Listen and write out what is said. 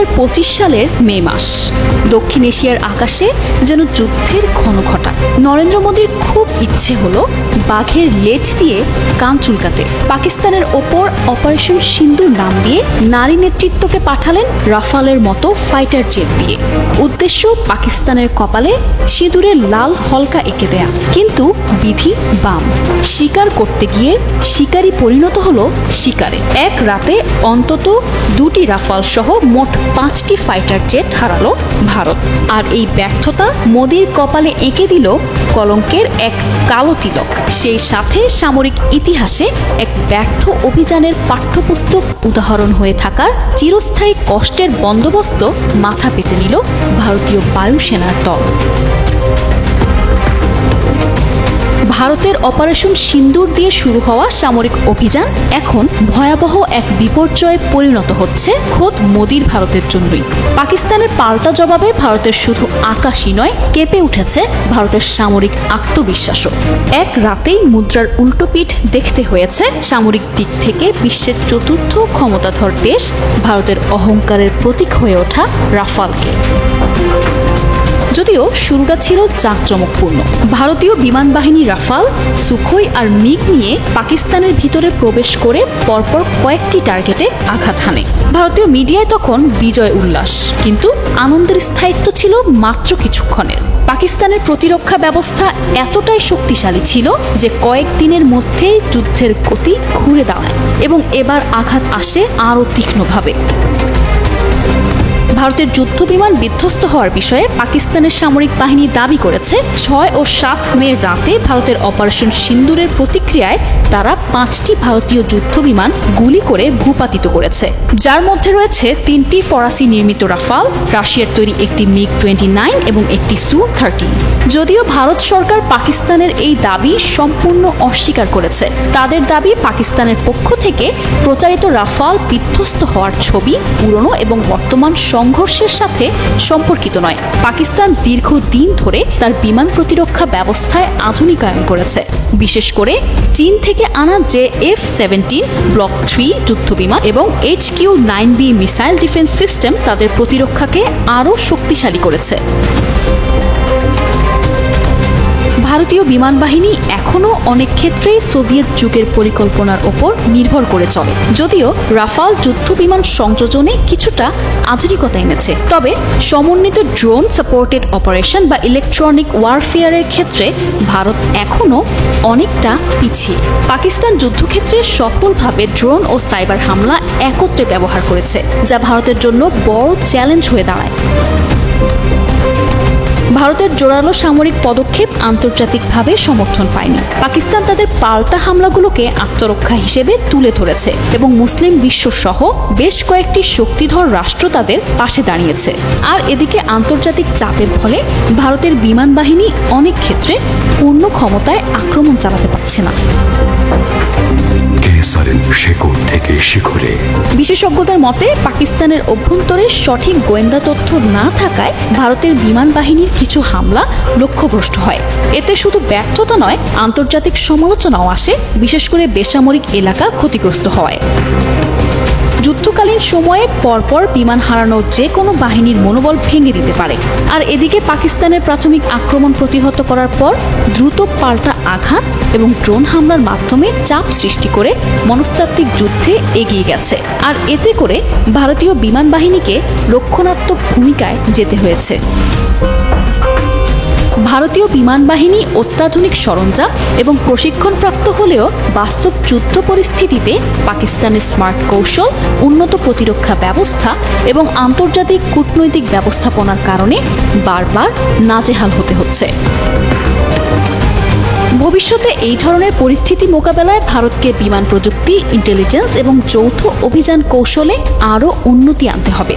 2025 সালের মে মাস। দক্ষিণ এশিয়ার আকাশে যেন যুদ্ধের ঘনঘটা। নরেন্দ্র মোদীর খুব ইচ্ছে হলো বাঘের লেজ দিয়ে কান চুলকাতে। পাকিস্তানের ওপর অপারেশন সিন্দুর নাম দিয়ে নারী নেতৃত্বকে পাঠালেন রাফালের মতো ফাইটার জেট দিয়ে। উদ্দেশ্য পাকিস্তানের কপালে সিঁদুরের লাল হলকা এঁকে দেয়া। কিন্তু বিধি বাম। শিকার করতে গিয়ে শিকারী পরিণত হলো শিকারে। এক রাতে অন্তত 2টি রাফাল সহ মোট 5টি ফাইটার জেট হারালো ভারত। আর এই ব্যর্থতা মোদীর কপালে এঁকে দিল কলঙ্কের এক কালো তিলক। সেই সাথে সামরিক ইতিহাসে এক ব্যর্থ অভিযানের পাঠ্যপুস্তক উদাহরণ হয়ে থাকার চিরস্থায়ী কষ্টের বন্দোবস্ত মাথা পেতে নিল ভারতীয় বায়ুসেনার দল। ভারতের অপারেশন সিন্দুর দিয়ে শুরু হওয়া সামরিক অভিযান এখন ভয়াবহ এক বিপর্যয়ে পরিণত হচ্ছে খোদ মোদীর ভারতের জন্যই। পাকিস্তানের পাল্টা জবাবে ভারতের শুধু আকাশই নয়, কেঁপে উঠেছে ভারতের সামরিক আত্মবিশ্বাসও। এক রাতেই মুদ্রার উল্টো পিঠ দেখতে হয়েছে সামরিক দিক থেকে বিশ্বের 4র্থ ক্ষমতাধর দেশ ভারতের অহংকারের প্রতীক হয়ে ওঠা রাফালকে। যদিও শুরুটা ছিল জাঁকজমকপূর্ণ। ভারতীয় বিমান বাহিনী রাফাল, সুখোই আর মিগ নিয়ে পাকিস্তানের ভিতরে প্রবেশ করে পরপর কয়েকটি টার্গেটে আঘাত হানে। ভারতীয় মিডিয়ায় তখন বিজয় উল্লাস, কিন্তু আনন্দের স্থায়িত্ব ছিল মাত্র কিছুক্ষণের। পাকিস্তানের প্রতিরক্ষা ব্যবস্থা এতটাই শক্তিশালী ছিল যে কয়েকদিনের মধ্যেই যুদ্ধের গতি ঘুরে দাঁড়ায় এবং এবার আঘাত আসে আরও তীক্ষ্ণভাবে। ভারতের যুদ্ধ বিমান বিধ্বস্ত হওয়ার বিষয়ে পাকিস্তানের সামরিক বাহিনী দাবি করেছে 6 ও 7 মে রাতে ভারতের অপারেশন সিন্দুরের প্রতিক্রিয়ায় তারা 5টি ভারতীয় যুদ্ধ বিমান গুলি করে ভূপাতিত করেছে, যার মধ্যে রয়েছে 3টি ফরাসি নির্মিত রাফাল, রাশিয়ার তৈরি একটি MiG-29 এবং একটি Su-30। যদিও ভারত সরকার পাকিস্তানের এই দাবি সম্পূর্ণ অস্বীকার করেছে। তাদের দাবি পাকিস্তানের পক্ষ থেকে প্রচারিত রাফাল বিধ্বস্ত হওয়ার ছবি পুরনো এবং বর্তমান সংঘর্ষের সাথে সম্পর্কিত নয়। পাকিস্তান দীর্ঘদিন ধরে তার বিমান প্রতিরক্ষা ব্যবস্থায় আধুনিকায়ন করেছে। বিশেষ করে চীন থেকে আনা F-17 ব্লক 3 যুদ্ধবিমান এবং HQ-9B মিসাইল ডিফেন্স সিস্টেম তাদের প্রতিরক্ষাকে আরও শক্তিশালী করেছে। ভারতীয় বিমান বাহিনী এখনও অনেক ক্ষেত্রেই সোভিয়েত যুগের পরিকল্পনার ওপর নির্ভর করে চলে। যদিও রাফাল যুদ্ধ বিমান সংযোজনে কিছুটা আধুনিকতা এনেছে, তবে সমন্বিত ড্রোন সাপোর্টেড অপারেশন বা ইলেকট্রনিক ওয়ারফেয়ারের ক্ষেত্রে ভারত এখনও অনেকটা পিছিয়ে। পাকিস্তান যুদ্ধক্ষেত্রে সফলভাবে ড্রোন ও সাইবার হামলা একত্রে ব্যবহার করেছে, যা ভারতের জন্য বড় চ্যালেঞ্জ হয়ে দাঁড়ায়। ভারতের জোরালো সামরিক পদক্ষেপ আন্তর্জাতিকভাবে সমর্থন পায়নি। পাকিস্তান তাদের পাল্টা হামলাগুলোকে আত্মরক্ষা হিসেবে তুলে ধরেছে এবং মুসলিম বিশ্ব সহ বেশ কয়েকটি শক্তিধর রাষ্ট্র তাদের পাশে দাঁড়িয়েছে। আর এদিকে আন্তর্জাতিক চাপের ফলে ভারতের বিমান বাহিনী অনেক ক্ষেত্রে পূর্ণ ক্ষমতায় আক্রমণ চালাতে পারছে না। বিশেষজ্ঞদের মতে পাকিস্তানের অভ্যন্তরে সঠিক গোয়েন্দা তথ্য না থাকায় ভারতের বিমান বাহিনীর কিছু হামলা লক্ষ্যভ্রষ্ট হয়। এতে শুধু ব্যর্থতা নয়, আন্তর্জাতিক সমালোচনাও আসে, বিশেষ করে বেসামরিক এলাকা ক্ষতিগ্রস্ত হওয়ায়। যুদ্ধকালীন সময়ে পরপর বিমান হারানো যে কোনো বাহিনীর মনোবল ভেঙে দিতে পারে। আর এদিকে পাকিস্তানের প্রাথমিক আক্রমণ প্রতিহত করার পর দ্রুত পাল্টা আঘাত এবং ড্রোন হামলার মাধ্যমে চাপ সৃষ্টি করে মনস্তাত্ত্বিক যুদ্ধে এগিয়ে গেছে। আর এতে করে ভারতীয় বিমান বাহিনীকে রক্ষণাত্মক ভূমিকায় যেতে হয়েছে। ভারতীয় বিমান বাহিনী অত্যাধুনিক সরঞ্জাম এবং প্রশিক্ষণপ্রাপ্ত হলেও বাস্তব যুদ্ধ পরিস্থিতিতে পাকিস্তানের স্মার্ট কৌশল, উন্নত প্রতিরক্ষা ব্যবস্থা এবং আন্তর্জাতিক কূটনৈতিক ব্যবস্থাপনার কারণে বারবার নাজেহাল হতে হচ্ছে। ভবিষ্যতে এই ধরনের পরিস্থিতি মোকাবেলায় ভারতকে বিমান প্রযুক্তি, ইন্টেলিজেন্স এবং যৌথ অভিযান কৌশলে আরও উন্নতি আনতে হবে।